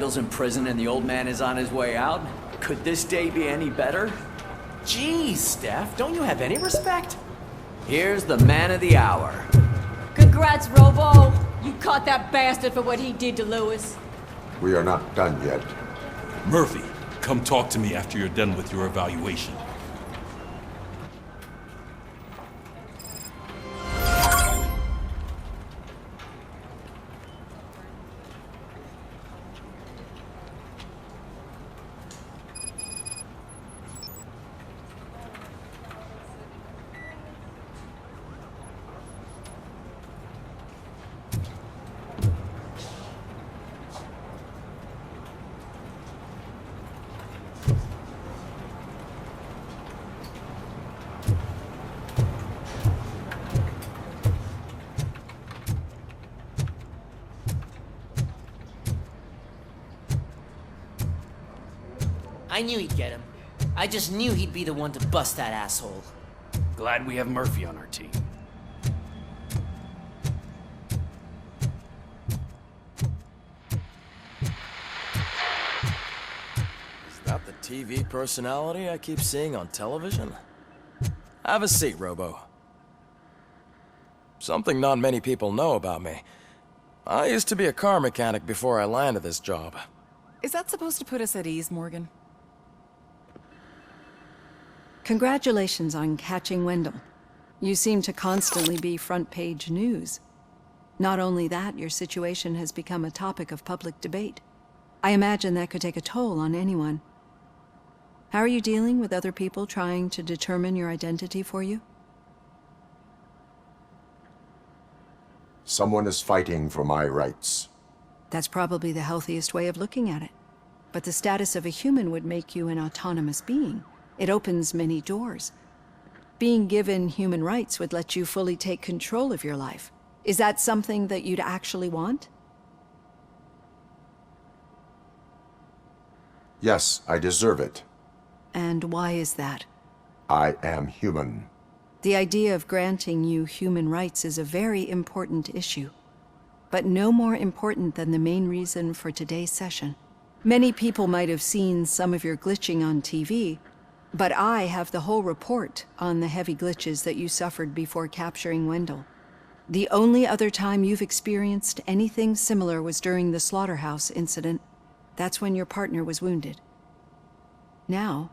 Randall's in prison and the old man is on his way out. Could this day be any better? Jeez, Steph, don't you have any respect? Here's the man of the hour. Congrats, Robo! You caught that bastard for what he did to Lewis. We are not done yet. Murphy, come talk to me after you're done with your evaluation. I knew he'd get him. I just knew he'd be the one to bust that asshole. Glad we have Murphy on our team. Is that the TV personality I keep seeing on television? Have a seat, Robo. Something not many people know about me. I used to be a car mechanic before I landed this job. Is that supposed to put us at ease, Morgan? Congratulations on catching Wendell. You seem to constantly be front-page news. Not only that, your situation has become a topic of public debate. I imagine that could take a toll on anyone. How are you dealing with other people trying to determine your identity for you? Someone is fighting for my rights. That's probably the healthiest way of looking at it. But the status of a human would make you an autonomous being. It opens many doors. Being given human rights would let you fully take control of your life. Is that something that you'd actually want? Yes, I deserve it. And why is that? I am human. The idea of granting you human rights is a very important issue, but no more important than the main reason for today's session. Many people might have seen some of your glitching on TV, but I have the whole report on the heavy glitches that you suffered before capturing Wendell. The only other time you've experienced anything similar was during the slaughterhouse incident. That's when your partner was wounded. Now,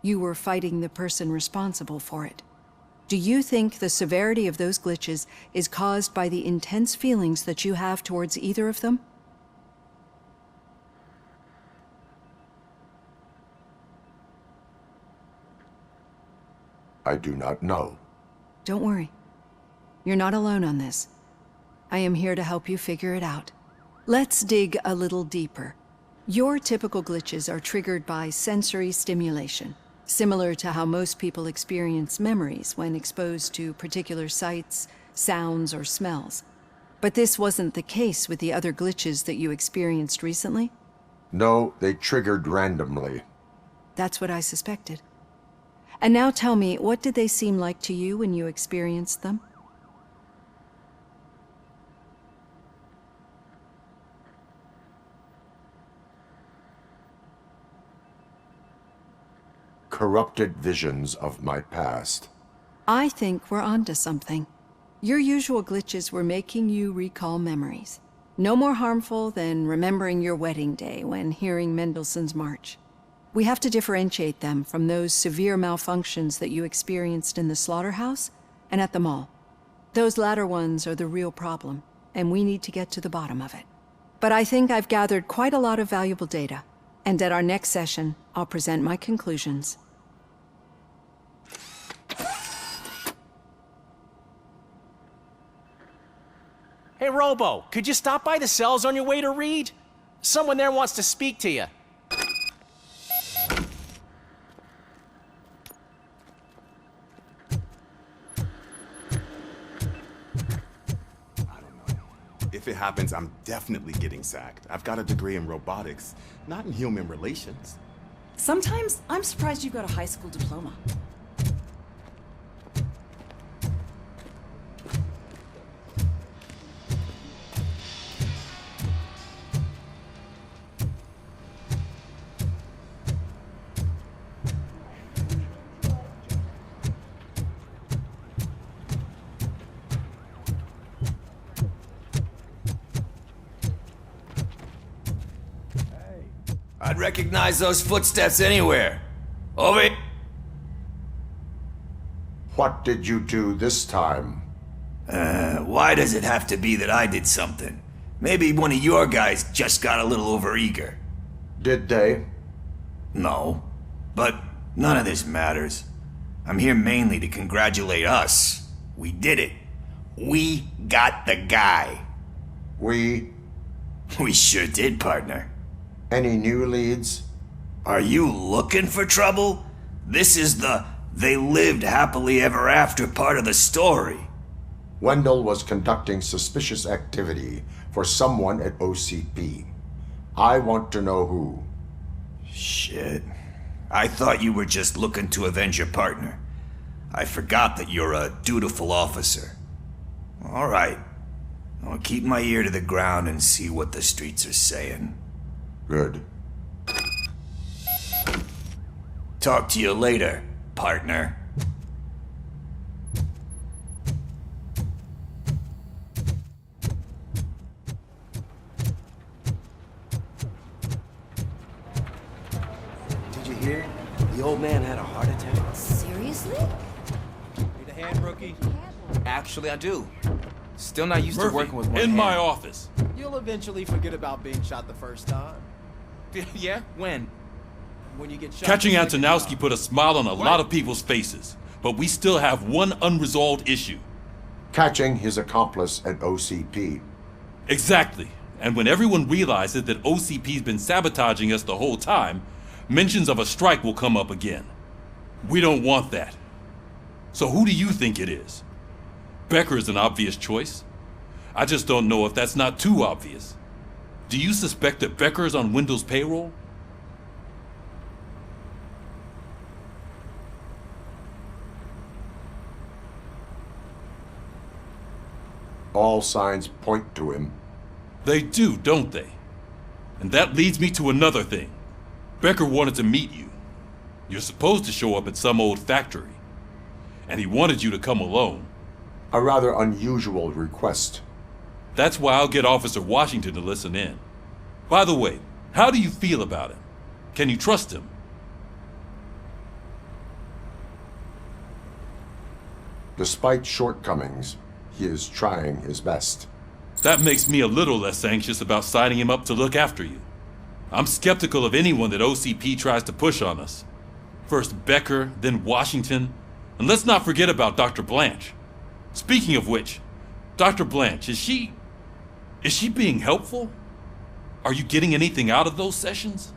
you were fighting the person responsible for it. Do you think the severity of those glitches is caused by the intense feelings that you have towards either of them? I do not know. Don't worry. You're not alone on this. I am here to help you figure it out. Let's dig a little deeper. Your typical glitches are triggered by sensory stimulation, similar to how most people experience memories when exposed to particular sights, sounds, or smells. But this wasn't the case with the other glitches that you experienced recently? No, they triggered randomly. That's what I suspected. And now tell me, what did they seem like to you when you experienced them? Corrupted visions of my past. I think we're onto something. Your usual glitches were making you recall memories. No more harmful than remembering your wedding day when hearing Mendelssohn's March. We have to differentiate them from those severe malfunctions that you experienced in the slaughterhouse and at the mall. Those latter ones are the real problem, and we need to get to the bottom of it. But I think I've gathered quite a lot of valuable data, and at our next session, I'll present my conclusions. Hey, Robo, could you stop by the cells on your way to Reed? Someone there wants to speak to you. If it happens, I'm definitely getting sacked. I've got a degree in robotics, not in human relations. Sometimes I'm surprised you got a high school diploma. recognize those footsteps anywhere. Over. What did you do this time? Why does it have to be that I did something? Maybe one of your guys just got a little overeager. Did they? No. But none of this matters. I'm here mainly to congratulate us. We did it. We got the guy. We sure did, partner. Any new leads? Are you looking for trouble? This is the they lived happily ever after part of the story. Wendell was conducting suspicious activity for someone at OCP. I want to know who. Shit. I thought you were just looking to avenge your partner. I forgot that you're a dutiful officer. All right. I'll keep my ear to the ground and see what the streets are saying. Good. Talk to you later, partner. Did you hear? The old man had a heart attack. Seriously? Need a hand, rookie? Actually, I do. Still not used Murphy, to working with one in hand. my office. You'll eventually forget about being shot the first time. Yeah? When? When you get shot. Catching the second Antonowski time. put a smile on a lot of people's faces, but we still have one unresolved issue. Catching his accomplice at OCP. Exactly. And when everyone realizes that OCP's been sabotaging us the whole time, mentions of a strike will come up again. We don't want that. So who do you think it is? Becker is an obvious choice. I just don't know if that's not too obvious. Do you suspect that Becker is on Wendell's payroll? All signs point to him. They do, don't they? And that leads me to another thing. Becker wanted to meet you. You're supposed to show up at some old factory. And he wanted you to come alone. A rather unusual request. That's why I'll get Officer Washington to listen in. By the way, how do you feel about him? Can you trust him? Despite shortcomings, he is trying his best. That makes me a little less anxious about signing him up to look after you. I'm skeptical of anyone that OCP tries to push on us. First Becker, then Washington, and let's not forget about Dr. Blanche. Speaking of which, Dr. Blanche, is she being helpful? Are you getting anything out of those sessions?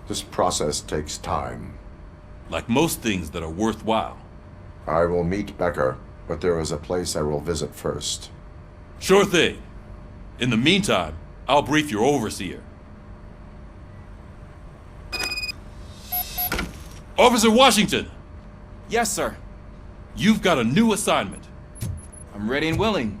This process takes time. Like most things that are worthwhile. I will meet Becker, but there is a place I will visit first. Sure thing. In the meantime, I'll brief your overseer. Officer Washington! Yes, sir. You've got a new assignment. I'm ready and willing.